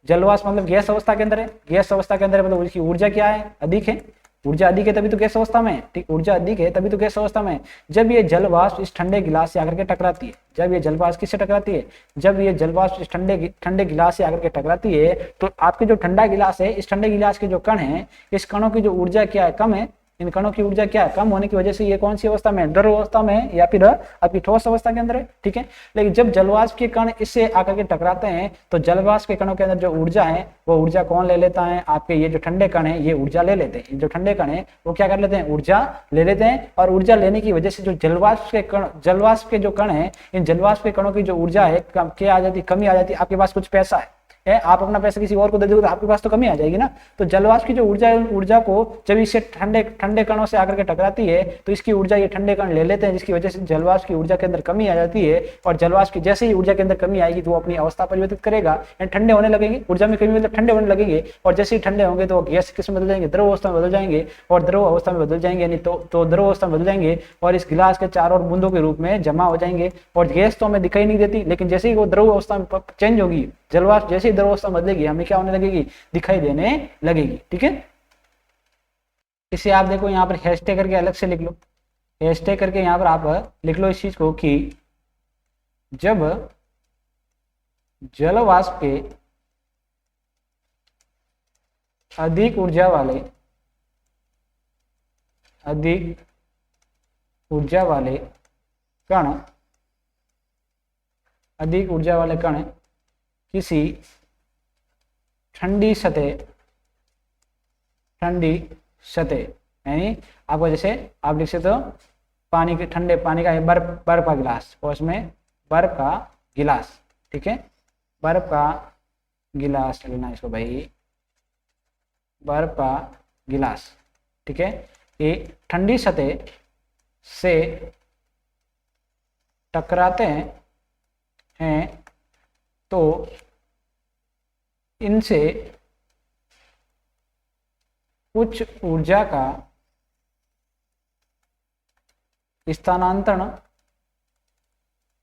जलवाष्प मतलब गैस अवस्था के अंदर है, गैस अवस्था के अंदर मतलब उसकी ऊर्जा क्या है, अधिक है, ऊर्जा अधिक है तभी तो गैस अवस्था में है, ठीक, ऊर्जा अधिक है तभी तो गैस अवस्था में है। जब ये जलवाष्प इस ठंडे गिलास से आकर के टकराती है, जब ये जलवाष्प किससे टकराती है, जब ये जलवाष्प इस ठंडे गिलास से आकर के टकराती है तो आपके जो ठंडा गिलास है, इस ठंडे गिलास के जो कण है, इस कणों की जो ऊर्जा क्या है, कम है, इन कणों की ऊर्जा क्या है, कम होने की वजह से ये कौन सी अवस्था में, द्रव अवस्था में या फिर आपकी ठोस अवस्था के अंदर है, ठीक है। लेकिन जब जलवाष्प के कण इससे आकर के टकराते हैं तो जलवाष्प के कणों के अंदर जो ऊर्जा है वो ऊर्जा कौन ले लेता है, आपके ये जो ठंडे कण है ये ऊर्जा ले लेते हैं, जो ठंडे कण है वो क्या कर लेते हैं, ऊर्जा ले लेते हैं, और ऊर्जा लेने की वजह से जो जलवाष्प के जो कण है, इन जलवाष्प के कणों की जो ऊर्जा है क्या आ जाती है, कमी आ जाती है। आपके पास कुछ पैसा है, आप अपना पैसा किसी और को दे दोगे तो आपके पास तो कमी आ जाएगी ना, तो जलवाष्प की जो ऊर्जा है, ऊर्जा को जब इससे ठंडे कणों से आकर के टकराती है तो इसकी ऊर्जा ये ठंडे कण ले लेते हैं, जिसकी वजह से जलवाष्प की ऊर्जा के अंदर कमी आ जाती है, और जलवाष्प की जैसे ही ऊर्जा के अंदर कमी आएगी तो वो अपनी अवस्था परिवर्तित करेगा, ठंडे होने लगेंगे, ऊर्जा में कमी मतलब ठंडे होने लगेंगे, और जैसे ही ठंडे होंगे तो गैस किस में बदल जाएंगे, द्रव अवस्था में बदल जाएंगे, और द्रव अवस्था में बदल जाएंगे यानी तो द्रव अवस्था में बदल जाएंगे और इस गिलास के चारों ओर बूंदों के रूप में जमा हो जाएंगे, और गैस तो हमें दिखाई नहीं देती, लेकिन जैसे ही वो द्रव अवस्था में चेंज होगी, जलवाष्प जैसे ही द्रव अवस्था बदलेगी हमें क्या होने लगेगी, दिखाई देने लगेगी, ठीक है। इसे आप देखो यहाँ पर हैशटैग करके अलग से लिख लो, हैशटैग करके यहाँ पर आप लिख लो इस चीज को कि जब जलवाष्प के अधिक ऊर्जा वाले कण किसी ठंडी सतह यानी आपको जैसे आप लिख सकते हो पानी के ठंडे पानी का बर्फ का गिलास, और उसमें बर्फ का गिलास, ठीक है, बर्फ का गिलास लेना इसको भाई, बर्फ का गिलास, ठीक है, ये ठंडी सतह से टकराते हैं तो इनसे कुछ ऊर्जा का स्थानांतरण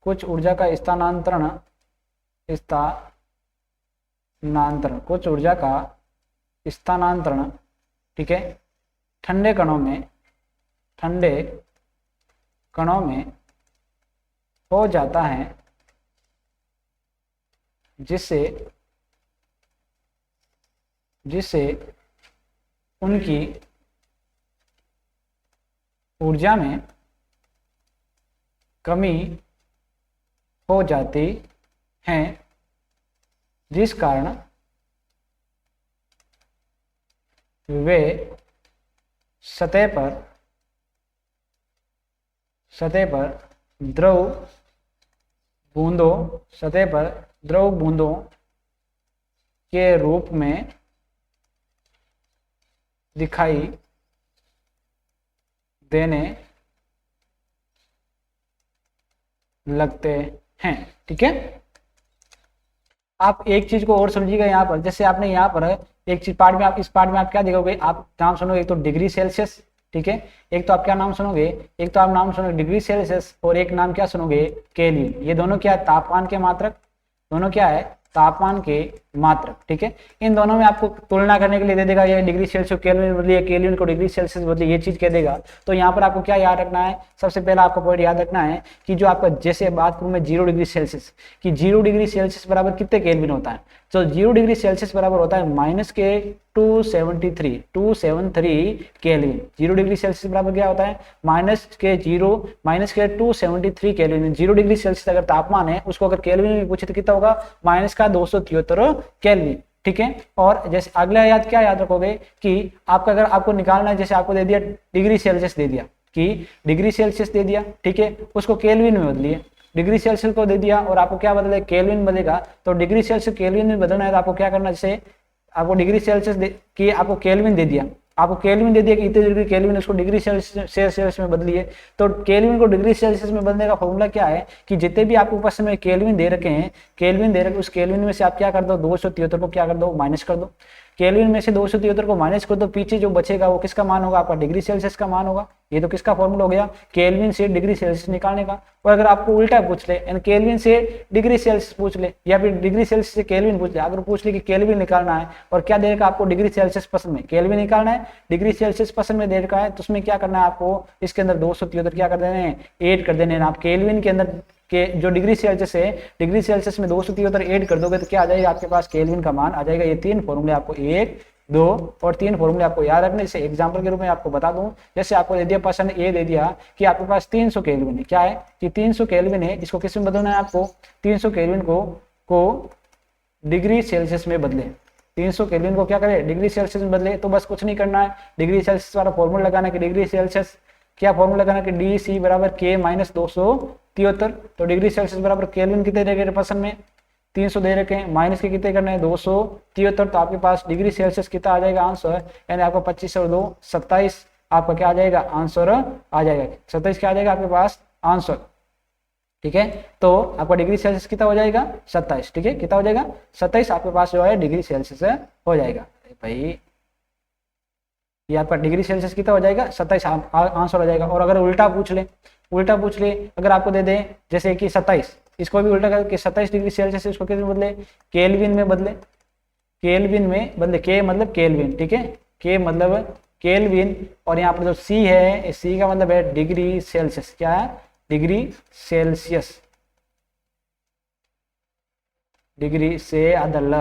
कुछ ऊर्जा का स्थानांतरण, ठीक है, ठंडे कणों में हो जाता है, जिससे उनकी ऊर्जा में कमी हो जाती है, जिस कारण वे सतह पर द्रव बूंदों के रूप में दिखाई देने लगते हैं। ठीक है, आप एक चीज को और समझिएगा यहाँ पर, जैसे आपने यहाँ पर एक चीज पार्ट में, आप इस पार्ट में आप क्या देखोगे, आप नाम सुनोगे एक तो डिग्री सेल्सियस, ठीक है, एक तो आप क्या नाम सुनोगे, एक तो आप नाम सुनोगे डिग्री सेल्सियस और एक नाम क्या सुनोगे, केल्विन। ये दोनों क्या है, तापमान के मात्रक, दोनों क्या है, तापमान के मात्रक। ठीक है, इन दोनों में आपको तुलना करने के लिए दे देगा, ये डिग्री सेल्सियस केल्विन बदलिए, केल्विन को डिग्री सेल्सियस बदलिए, ये चीज कह देगा। तो यहाँ पर आपको क्या याद रखना है, सबसे पहला आपको पॉइंट याद रखना है कि जो आपका, जैसे बात करूं मैं 0 डिग्री सेल्सियस की, 0 डिग्री सेल्सियस बराबर कितने केल्विन होता है, तो 0 डिग्री सेल्सियस बराबर होता है -273 केल्विन। 0 डिग्री सेल्सियस बराबर क्या होता है, -273 केल्विन। 0 डिग्री सेल्सियस अगर तापमान है, उसको अगर केल्विन में पूछे तो कितना होगा, -273 केल्विन। ठीक है, और जैसे अगला क्या याद रखोगे कि आपका, अगर आपको निकालना है, जैसे आपको दे दिया डिग्री सेल्सियस, दे दिया कि डिग्री सेल्सियस दे दिया, ठीक है, उसको केल्विन में बदलिए, डिग्री सेल्सियस को दे दिया और आपको क्या बदले, केल्विन बदलेगा। तो डिग्री सेल्सियस केल्विन में बदलना है तो आपको क्या करना है, जैसे आपको डिग्री सेल्सियस की आपको केल्विन दे दिया, कि इतने डिग्री केल्विन, उसको डिग्री सेल्सियस में बदलिए। तो केल्विन को डिग्री सेल्सियस में बदलने का फॉर्मूला क्या है कि जितने भी आपके पास में केल्विन दे रखे हैं, उस केल्विन में से आप क्या कर दो, 273 को क्या कर दो, माइनस कर दो। केल्विन में से 273 को माइनस कर दो, पीछे जो बचेगा वो किसका मान होगा, आपका डिग्री सेल्सियस का मान होगा। ये तो किसका फॉर्मूला हो गया, केल्विन से डिग्री सेल्सियस निकालने का। और अगर आपको उल्टा पूछ ले, यानी केल्विन से डिग्री सेल्सियस पूछ ले या फिर डिग्री सेल्सियस से केल्विन पूछ ले, अगर पूछ ले कि केल्विन निकालना है और क्या दे रखा आपको, डिग्री सेल्सियस पसंद में केल्विन निकालना है, डिग्री सेल्सियस पसंद में दे रखा है, तो उसमें क्या करना है आपको, इसके अंदर 273 क्या कर देने हैं, ऐड कर देने हैं। आप केल्विन के अंदर के जो डिग्री सेल्सियस है, डिग्री सेल्सियस में 273 ऐड कर दोगे तो क्या आ जाएगा, आपके पास केल्विन का मान आ जाएगा। ये 3 फॉर्मूले आपको 1, 2 और 3 फॉर्मूले आपको याद रखने। जैसे एग्जांपल के रूप में आपको बता दूं, जैसे आपको दे दिया पर्सन ए दे दिया कि आपके पास 300 केल्विन है, क्या है कि 300 केल्विन है, इसको किस में बदलना है आपको, 300 केल्विन को डिग्री सेल्सियस में बदले। 300 केल्विन को क्या करें, डिग्री सेल्सियस में बदले। तो बस कुछ नहीं करना है, डिग्री सेल्सियस वाला फॉर्मूला लगाना कि डिग्री सेल्सियस क्या फॉर्मूला लगाना कि डी सी बराबर के माइनस 273। तो डिग्री सेल्सियस बराबर केल्विन कितने दे रखे पर्सन में, 300 दे रखे हैं, माइनस के कितने करने हैं, 273। तो आपके पास डिग्री सेल्सियस कितना आ जाएगा आंसर, यानी आपको 25 और 2 27 आपका क्या आ जाएगा, आंसर आ जाएगा 27 क्या आ जाएगा आपके पास आंसर। ठीक है, तो आपका डिग्री सेल्सियस कितना हो जाएगा, 27। ठीक है, कितना हो जाएगा, 27 आपके पास जो है डिग्री सेल्सियस हो जाएगा। भाई ये आपका डिग्री सेल्सियस कितना हो जाएगा, 27 आंसर हो जाएगा। और अगर उल्टा पूछ ले अगर आपको दे दें जैसे कि 27, इसको भी उल्टा करके 27 डिग्री सेल्सियस, इसको किस में बदले, केल्विन में बदले, के मतलब केल्विन। ठीक है, के मतलब केल्विन, और यहाँ पर जो सी है, सी का मतलब है डिग्री सेल्सियस। क्या है, डिग्री सेल्सियस, डिग्री से अदल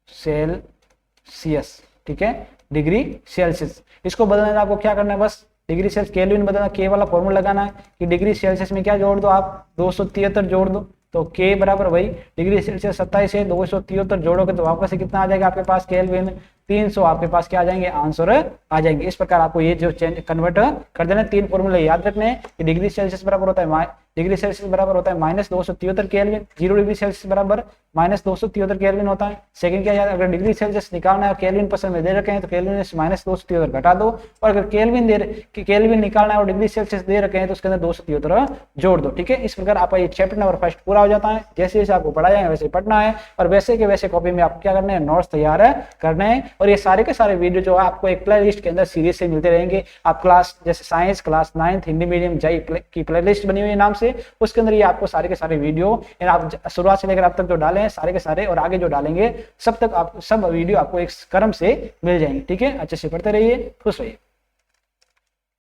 सेल्सियस। ठीक है, डिग्री सेल्सियस, इसको बदलना है आपको क्या करना है, बस डिग्री सेल्सियस केल्विन बदलना, के वाला फॉर्मूला लगाना है कि डिग्री सेल्सियस में क्या जोड़ दो आप, 273 जोड़ दो। तो के बराबर वही डिग्री सेल्सियस 27 है, 273 जोड़ोगे तो वापस से कितना आ जाएगा आपके पास, केल्विन 300 आपके पास क्या आ जाएंगे, आंसर आ जाएंगे। इस प्रकार आपको ये जो चेंज कन्वर्ट कर देना। 3 फॉर्मूले याद रखने हैं कि डिग्री सेल्सियस बराबर होता है -273 केल्विन, 0 डिग्री सेल्सियस बराबर -273 केल्विन होता है। सेकंड क्या याद, अगर डिग्री सेल्सियस निकालना है और केल्विन पर्सन में दे रखे हैं तो केल्विन में -273 घटा दो, और अगर केल्विन निकालना है और डिग्री सेल्सियस दे रखे हैं तो उसके अंदर 273 जोड़ दो। ठीक है, इस प्रकार आपका ये चैप्टर नंबर 1 पूरा हो जाता है। जैसे जैसे आपको पढ़ाया है वैसे पढ़ना है, और वैसे के वैसे कॉपी में आपको क्या करना है, नोट्स तैयार करने हैं। और ये सारे के सारे वीडियो जो है आपको एक प्ले लिस्ट के अंदर सीरीज से मिलते रहेंगे। आप क्लास जैसे science class 9th Hindi medium JEE की प्ले लिस्ट बनी हुई है नाम से, उसके अंदर ये आपको सारे के सारे वीडियो आप शुरुआत से लेकर अब तक जो डाले हैं सारे के सारे और आगे जो डालेंगे सब वीडियो आपको एक क्रम से मिल जाएंगे। ठीक है, अच्छे से पढ़ते रहिए, खुश रहिए।